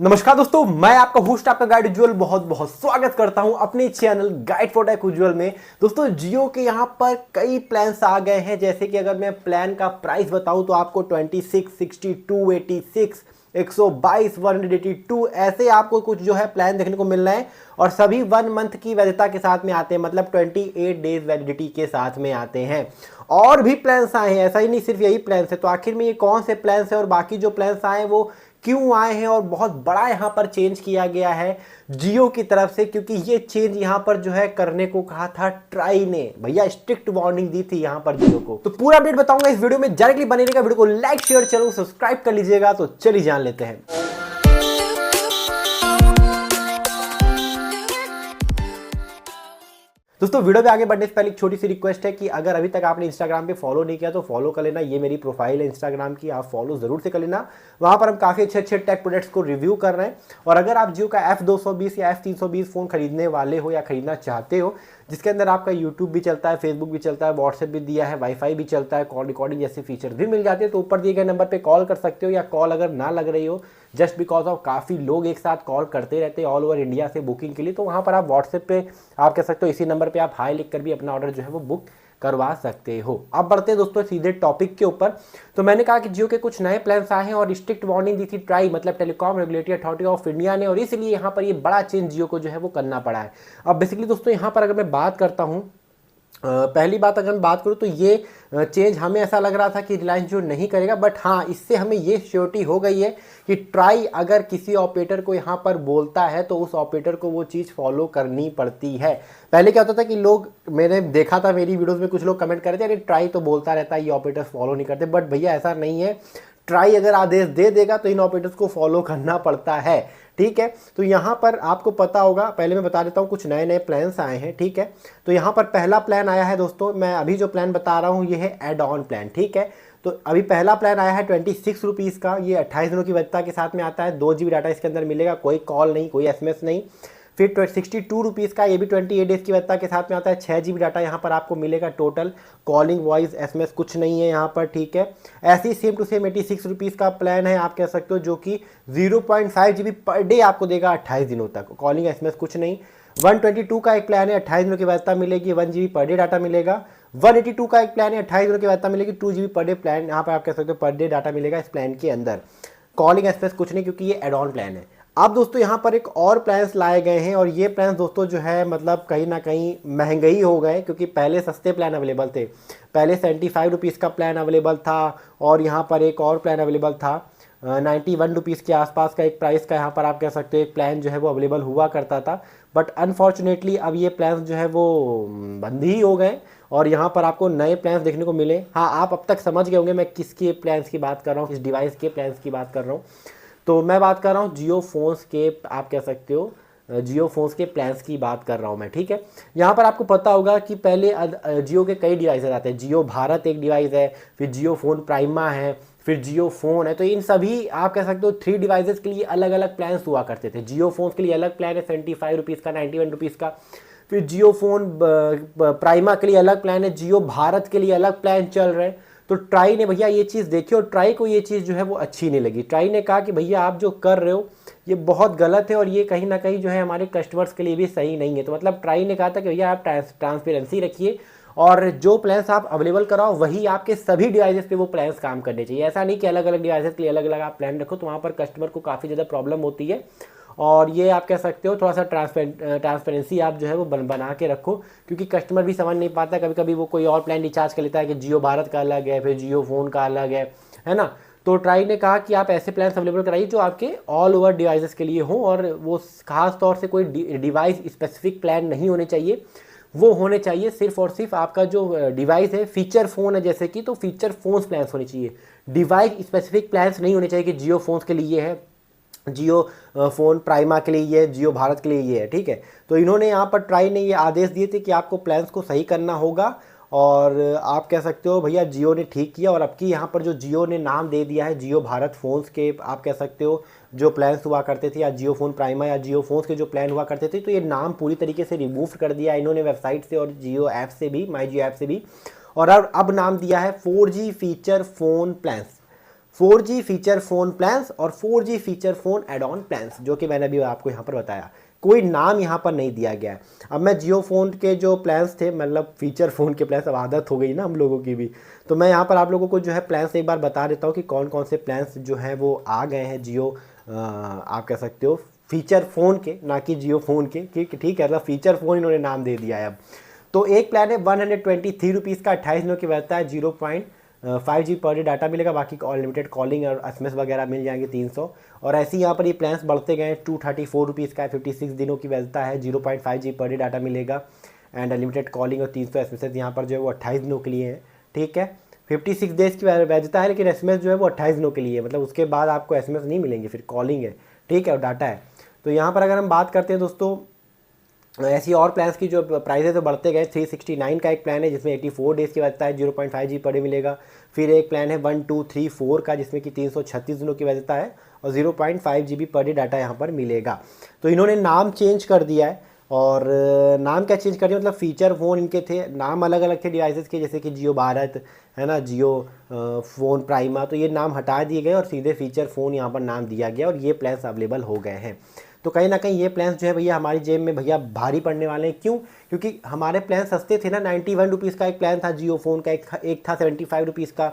नमस्कार दोस्तों, मैं आपका होस्ट आपका गाइड उज्ज्वल बहुत बहुत स्वागत करता हूं अपने चैनल गाइड फॉर टेक उज्ज्वल में। दोस्तों जियो के यहां पर कई प्लान्स आ गए हैं। जैसे कि अगर मैं प्लान का प्राइस बताऊं तो आपको 26, 62, 86, 122, 182 ऐसे आपको कुछ जो है प्लान देखने को मिल रहे हैं और सभी 1 मंथ की वैधता के साथ में आते हैं, मतलब 28 डेज वैलिडिटी के साथ में आते हैं। और भी प्लान्स आए हैं, ऐसा ही नहीं सिर्फ यही प्लान्स है। तो आखिर में ये कौन से प्लान्स है और बाकी जो प्लान्स आए हैं वो क्यों आए हैं और बहुत बड़ा यहाँ पर चेंज किया गया है जियो की तरफ से, क्योंकि ये चेंज यहाँ पर जो है करने को कहा था ट्राई ने। भैया स्ट्रिक्ट वार्निंग दी थी यहाँ पर जियो को। तो पूरा अपडेट बताऊंगा इस वीडियो में, डायरेक्टली बने रहेगा। वीडियो को लाइक शेयर चैनल सब्सक्राइब कर लीजिएगा। तो चलिए जान लेते हैं। दोस्तों वीडियो पे आगे बढ़ने से पहले एक छोटी सी रिक्वेस्ट है कि अगर अभी तक आपने इंस्टाग्राम पे फॉलो नहीं किया तो फॉलो कर लेना। ये मेरी प्रोफाइल है इंस्टाग्राम की, आप फॉलो जरूर से कर लेना। वहां पर हम काफी अच्छे अच्छे टेक प्रोडक्ट्स को रिव्यू कर रहे हैं। और अगर आप जियो का F220 या F320 फोन खरीदने वाले हो या खरीदना चाहते हो, जिसके अंदर आपका यूट्यूब भी चलता है, फेसबुक भी चलता है, व्हाट्सएप भी दिया है, वाईफाई भी चलता है, कॉल रिकॉर्डिंग जैसे फीचर भी मिल जाते हैं, तो ऊपर दिए गए नंबर पे कॉल कर सकते हो। या कॉल अगर ना लग रही हो जस्ट बिकॉज ऑफ काफ़ी लोग एक साथ कॉल करते रहते हैं ऑल ओवर इंडिया से बुकिंग के लिए, तो वहाँ पर आप व्हाट्सएप पे आप कह सकते हो, इसी नंबर पे आप हाई लिख कर भी अपना ऑर्डर जो है वो बुक करवा सकते हो। अब बढ़ते हैं दोस्तों सीधे टॉपिक के ऊपर। तो मैंने कहा कि जियो के कुछ नए प्लान्स आए हैं और स्ट्रिक्ट वार्निंग दी थी ट्राई, मतलब telecom regulatory authority of India ने, और इसलिए यहाँ पर ये बड़ा चेंज जियो को जो है वो करना पड़ा है। अब बेसिकली दोस्तों यहाँ पर अगर मैं बात करता हूँ, पहली बात अगर मैं बात करूँ तो ये चेंज हमें ऐसा लग रहा था कि रिलायंस जो नहीं करेगा, बट हाँ इससे हमें ये श्योरिटी हो गई है कि ट्राई अगर किसी ऑपरेटर को यहाँ पर बोलता है तो उस ऑपरेटर को वो चीज़ फॉलो करनी पड़ती है। पहले क्या होता था कि लोग, मैंने देखा था मेरी वीडियोस में कुछ लोग कमेंट कर रहे थे अरे ट्राई तो बोलता रहता है, ये ऑपरेटर्स फॉलो नहीं करते, बट भैया ऐसा नहीं है। ट्राई अगर आदेश दे देगा तो इन ऑपरेटर्स को फॉलो करना पड़ता है, ठीक है। तो यहाँ पर आपको पता होगा, पहले मैं बता देता हूँ कुछ नए नए प्लान्स आए हैं, ठीक है। तो यहाँ पर पहला प्लान आया है दोस्तों, मैं अभी जो प्लान बता रहा हूँ ये है एड ऑन प्लान, ठीक है। तो अभी पहला प्लान आया है 26 रुपीज़ का, ये 28 दिनों की वैधता के साथ में आता है। 2 GB डाटा इसके अंदर मिलेगा, कोई कॉल नहीं, कोई SMS नहीं। फिर 62 रुपीज़ का, ये भी 28 डेज़ की वैधता के साथ में आता है। 6 GB डाटा यहाँ पर आपको मिलेगा टोटल, कॉलिंग वॉइस SMS कुछ नहीं है यहाँ पर, ठीक है। ऐसी सेम टू सेम 86 रुपीज़ का प्लान है, आप कह सकते हो, जो कि 0.5 GB पर डे आपको देगा 28 दिनों तक, कॉलिंग SMS कुछ नहीं। 122 का एक प्लान है, 28 दिनों की वैधता मिलेगी, 1 GB पर डे डाटा मिलेगा। 182 का एक प्लान है, 28 दिनों की वैधता मिलेगी, 2 GB पर डे प्लान, यहाँ पर आप कह सकते हो पर डे डाटा मिलेगा इस प्लान के अंदर। कॉलिंग SMS कुछ नहीं क्योंकि ये एड ऑन प्लान है। अब दोस्तों यहाँ पर एक और प्लान्स लाए गए हैं और ये प्लान्स दोस्तों जो है मतलब कहीं ना कहीं महंगे ही हो गए, क्योंकि पहले सस्ते प्लान अवेलेबल थे। पहले 75 रुपीज़ का प्लान अवेलेबल था और यहाँ पर एक और प्लान अवेलेबल था 91 रुपीज़ के आसपास का एक प्राइस का, यहाँ पर आप कह सकते हो एक प्लान जो है वो अवेलेबल हुआ करता था। बट अनफॉर्चुनेटली अब ये प्लान्स जो है वो बंद ही हो गए और यहाँ पर आपको नए प्लान्स देखने को मिले। हाँ, आप अब तक समझ गए होंगे मैं किसके प्लान्स की बात कर रहा हूँ, किस डिवाइस के प्लान्स की बात कर रहा हूँ। तो मैं बात कर रहा हूँ जियो फोन्स के, आप कह सकते हो जियो फोन्स के प्लान्स की बात कर रहा हूँ मैं, ठीक है। यहाँ पर आपको पता होगा कि पहले जियो के कई डिवाइसेस आते हैं। जियो भारत एक डिवाइस है, फिर जियो फोन प्राइमा है, फिर जियो फोन है। तो इन सभी आप कह सकते हो 3 डिवाइसेस के लिए अलग अलग प्लान्स हुआ करते थे। जियो फोन्स के लिए अलग प्लान है 75 रुपीज़ का, 91 रुपीज़ का। फिर जियो फोन प्राइमा के लिए अलग प्लान है, जियो भारत के लिए अलग प्लान चल रहे हैं। तो ट्राई ने भैया ये चीज़ देखी और ट्राई को ये चीज़ जो है वो अच्छी नहीं लगी। ट्राई ने कहा कि भैया आप जो कर रहे हो ये बहुत गलत है और ये कहीं ना कहीं जो है हमारे कस्टमर्स के लिए भी सही नहीं है। तो मतलब ट्राई ने कहा था कि भैया आप ट्रांसपेरेंसी रखिए और जो प्लान्स आप अवेलेबल कराओ वही आपके सभी डिवाइसेस पे वो प्लान्स काम करने चाहिए। ऐसा नहीं कि अलग अलग डिवाइसेस के लिए अलग अलग आप प्लान रखो, तो वहाँ पर कस्टमर को काफ़ी ज़्यादा प्रॉब्लम होती है। और ये आप कह सकते हो थोड़ा सा ट्रांसपेरेंसी आप जो है वो बना के रखो, क्योंकि कस्टमर भी समझ नहीं पाता, कभी कभी वो कोई और प्लान रिचार्ज कर लेता है कि जियो भारत का अलग है, फिर जियो फोन का अलग है ना। तो ट्राई ने कहा कि आप ऐसे प्लान अवेलेबल कराइए जो आपके ऑल ओवर डिवाइसेस के लिए हो, और वो खास तौर से कोई डिवाइस स्पेसिफिक प्लान नहीं होने चाहिए। वो होने चाहिए सिर्फ और सिर्फ आपका जो डिवाइस है, फीचर फ़ोन है जैसे कि, तो फीचर फोन्स प्लान्स होने चाहिए, डिवाइस स्पेसिफिक प्लान्स नहीं होने चाहिए कि जियो फोन्स के लिए है, जियो फोन प्राइमा के लिए ये है, जियो भारत के लिए ये है, ठीक है। तो इन्होंने यहाँ पर ट्राई ने ये आदेश दिए थे कि आपको प्लान्स को सही करना होगा और आप कह सकते हो भैया जियो ने ठीक किया। और अब की यहाँ पर जो जियो ने नाम दे दिया है जियो भारत फ़ोन्स के, आप कह सकते हो जो प्लान्स हुआ करते थे, या जियो फ़ोन प्राइमा या जियो फोन्स के जो प्लान हुआ करते थे, तो ये नाम पूरी तरीके से रिमूव कर दिया इन्होंने वेबसाइट से और जियो ऐप से भी, माई जियो ऐप से भी। और अब नाम दिया है 4G feature phone plans. 4G feature phone plans और 4G feature phone add on plans, जो कि मैंने अभी आपको यहाँ पर बताया। कोई नाम यहाँ पर नहीं दिया गया है। अब मैं जियो फ़ोन के जो प्लान्स थे, मतलब फीचर फ़ोन के प्लान्स, अब आदत हो गई ना हम लोगों की भी, तो मैं यहाँ पर आप लोगों को जो है प्लान्स एक बार बता देता हूँ कि कौन कौन से प्लान्स जो हैं वो आ गए हैं जियो, आप कह सकते हो फीचर फ़ोन के, ना कि जियो फ़ोन के, ठीक है, मतलब फीचर फ़ोन इन्होंने नाम दे दिया है अब। तो एक प्लान है 123 रुपीज़ का, 28 दिनों की वैलिडिटी है, 0.5 GB पर डे डाटा मिलेगा, बाकी अनलिमिटेड कॉलिंग और SMS वगैरह मिल जाएंगे 300। और ऐसे ही यहाँ पर ये प्लान्स बढ़ते गए, 234 रुपीज़ का है, 56 दिनों की वैलिडिटी है, 0.5 GB पर डे डाटा मिलेगा एंड अनलिमिटेड कॉलिंग और 300 SMS यहाँ पर जो है वो 28 दिनों के लिए है, ठीक है। 56 डेज़ की वैलिडिटी है, लेकिन SMS जो है वो 28 दिनों के लिए है, मतलब उसके बाद आपको SMS नहीं मिलेंगे, फिर कॉलिंग है, ठीक है, और डाटा है। तो यहाँ पर अगर हम बात करते हैं दोस्तों ऐसी और प्लान्स की जो प्राइस तो बढ़ते गए, 369 का एक प्लान है जिसमें 84 डेज़ की वैलिडिटी है, 0.5 GB पर डे मिलेगा। फिर एक प्लान है 1234 का जिसमें कि 336 दिनों की वैलिडिटी है और 0.5 GB पर डे डाटा यहाँ पर मिलेगा। तो इन्होंने नाम चेंज कर दिया है, और नाम क्या चेंज कर दिया, मतलब फ़ीचर फ़ोन इनके थे, नाम अलग अलग थे डिवाइसेस के, जैसे कि जियो भारत है ना, जियो फ़ोन प्राइमा, तो ये नाम हटा दिए गए और सीधे फ़ीचर फ़ोन यहाँ पर नाम दिया गया और ये प्लान्स अवेलेबल हो गए हैं। तो कहीं ना कहीं ये प्लान्स जो है भैया हमारी जेब में भैया भारी पड़ने वाले हैं। क्यों? क्योंकि हमारे प्लान सस्ते थे ना, 91 रुपीज़ का एक प्लान था जियो फ़ोन का, एक था 75 रुपीज़ का।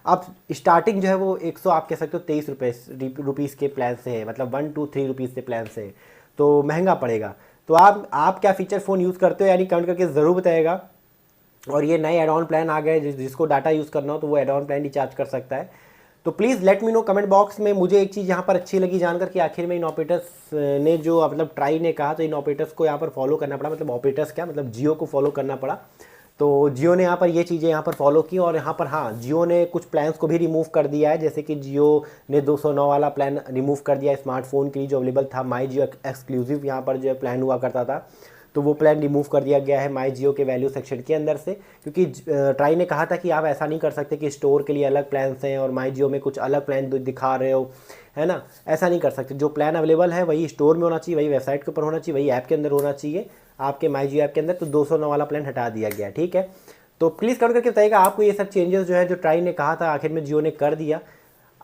अब स्टार्टिंग जो है वो 100 आप कह सकते हो 23 रुपीज़ के प्लान से है, मतलब 123 रुपीज़ के प्लान से है, तो महंगा पड़ेगा। तो आप क्या फ़ीचर फ़ोन यूज़ करते हो, यानी कमेंट करके ज़रूर बताइएगा। और ये नए एड ऑन प्लान आ गए, जिसको डाटा यूज़ करना हो तो वो एड ऑन प्लान रिचार्ज कर सकता है। तो please let me know comment box में। मुझे एक चीज़ यहाँ पर अच्छी लगी जानकर कि आखिर में इन ऑपरेटर्स ने जो मतलब ट्राई ने कहा, तो इन ऑपरेटर्स को यहाँ पर फॉलो करना पड़ा, मतलब ऑपरेटर्स क्या, मतलब जियो को फॉलो करना पड़ा। तो जियो ने यहाँ पर ये चीज़ें यहाँ पर फॉलो की, और यहाँ पर हाँ जियो ने कुछ प्लान्स को भी रिमूव कर दिया है, जैसे कि जियो ने 209 वाला प्लान रिमूव कर दिया है स्मार्टफोन के लिए, जो अवेलेबल था माई जियो एक्सक्लूसिव यहाँ पर जो है प्लान हुआ करता था, तो वो प्लान रिमूव कर दिया गया है माई जियो के वैल्यू सेक्शन के अंदर से। क्योंकि ट्राई ने कहा था कि आप ऐसा नहीं कर सकते कि स्टोर के लिए अलग प्लान्स हैं और माई जियो में कुछ अलग प्लान दिखा रहे हो, है ना, ऐसा नहीं कर सकते। जो प्लान अवेलेबल है वही स्टोर में होना चाहिए, वही वेबसाइट के ऊपर होना चाहिए, वही ऐप के अंदर होना चाहिए, आपके माई जियो ऐप के अंदर। तो 209 वाला प्लान हटा दिया गया, ठीक है। तो प्लीज़ कमेंट करके बताइएगा आपको ये सब चेंजेस जो है, जो ट्राई ने कहा था आखिर में जियो ने कर दिया,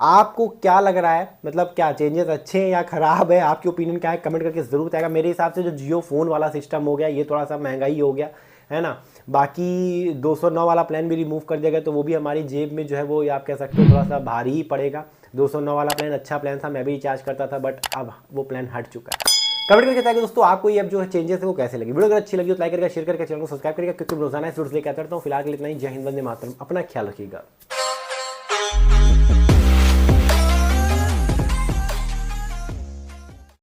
आपको क्या लग रहा है, मतलब क्या चेंजेस अच्छे हैं या ख़राब है, आपकी ओपिनियन क्या है, कमेंट करके ज़रूर बताएगा। मेरे हिसाब से जो जियो फ़ोन वाला सिस्टम हो गया, ये थोड़ा सा महंगाई हो गया है ना। बाकी 209 वाला प्लान भी रिमूव कर दिया गया, तो वो भी हमारी जेब में जो है वो आप कह सकते हो थोड़ा सा भारी ही पड़ेगा। 209 वाला प्लान अच्छा प्लान था, मैं भी रिचार्ज करता था, बट अब वो प्लान हट चुका है। कमेंट करके बताइए दोस्तों आपको ये अब जो चेंजेस है वो कैसे लगी। वीडियो अगर अच्छी लगी तो लाइक करके शेयर करके चैनल को सब्सक्राइब करिएगा, क्योंकि रोजाना इस वीडियो से क्या करता हूँ। फिलहाल के लिए इतना ही। जय हिंद, वंदे मातरम। अपना ख्याल रखिएगा।